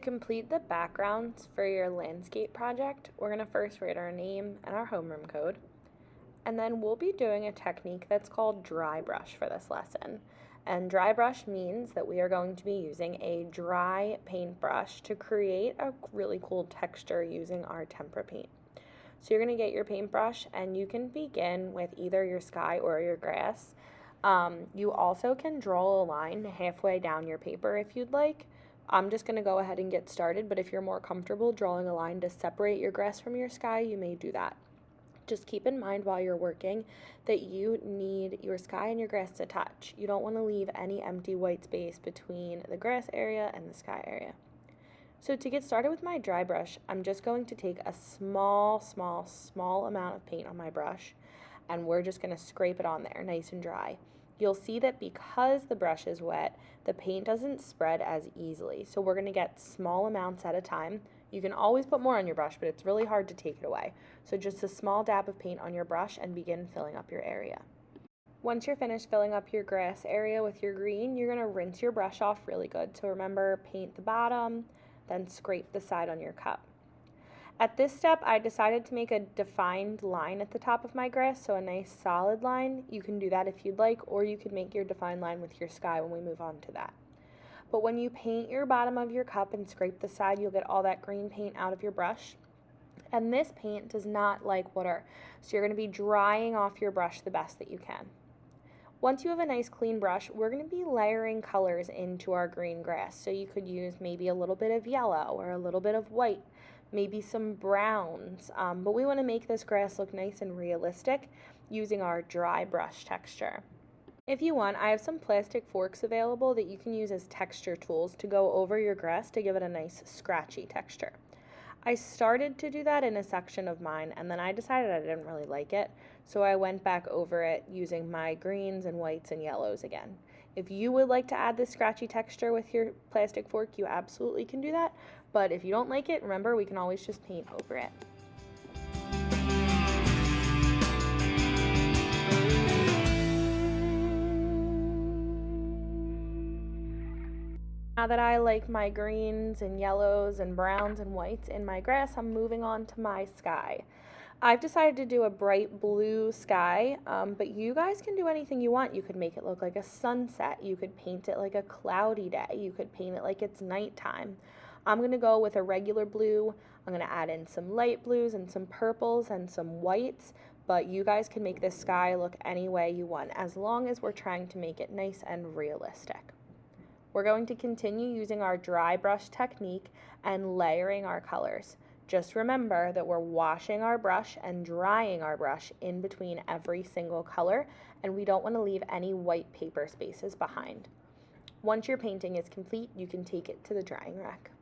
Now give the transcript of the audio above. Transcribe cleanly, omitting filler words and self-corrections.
To complete the backgrounds for your landscape project, we're going to first write our name and our homeroom code, and then we'll be doing a technique that's called dry brush for this lesson. And dry brush means that we are going to be using a dry paintbrush to create a really cool texture using our tempera paint. So you're going to get your paintbrush and you can begin with either your sky or your grass. You also can draw a line halfway down your paper if you'd like. I'm just going to go ahead and get started, but if you're more comfortable drawing a line to separate your grass from your sky, you may do that. Just keep in mind while you're working that you need your sky and your grass to touch. You don't want to leave any empty white space between the grass area and the sky area. So to get started with my dry brush, I'm just going to take a small amount of paint on my brush, and we're just going to scrape it on there nice and dry. You'll see that because the brush is wet, the paint doesn't spread as easily. So we're going to get small amounts at a time. You can always put more on your brush, but it's really hard to take it away. So just a small dab of paint on your brush and begin filling up your area. Once you're finished filling up your grass area with your green, you're going to rinse your brush off really good. So remember, paint the bottom, then scrape the side on your cup. At this step, I decided to make a defined line at the top of my grass, so a nice solid line. You can do that if you'd like, or you could make your defined line with your sky when we move on to that. But when you paint your bottom of your cup and scrape the side, you'll get all that green paint out of your brush. And this paint does not like water, so you're going to be drying off your brush the best that you can. Once you have a nice clean brush, we're going to be layering colors into our green grass. So you could use maybe a little bit of yellow or a little bit of white, maybe some browns, but we want to make this grass look nice and realistic using our dry brush texture. If you want, I have some plastic forks available that you can use as texture tools to go over your grass to give it a nice scratchy texture. I started to do that in a section of mine, and then I decided I didn't really like it, so I went back over it using my greens and whites and yellows again. If you would like to add this scratchy texture with your plastic fork, you absolutely can do that, but if you don't like it, remember, we can always just paint over it. Now that I like my greens and yellows and browns and whites in my grass, I'm moving on to my sky. I've decided to do a bright blue sky, but you guys can do anything you want. You could make it look like a sunset. You could paint it like a cloudy day. You could paint it like it's nighttime. I'm going to go with a regular blue. I'm going to add in some light blues and some purples and some whites, but you guys can make this sky look any way you want as long as we're trying to make it nice and realistic. We're going to continue using our dry brush technique and layering our colors. Just remember that we're washing our brush and drying our brush in between every single color, and we don't want to leave any white paper spaces behind. Once your painting is complete, you can take it to the drying rack.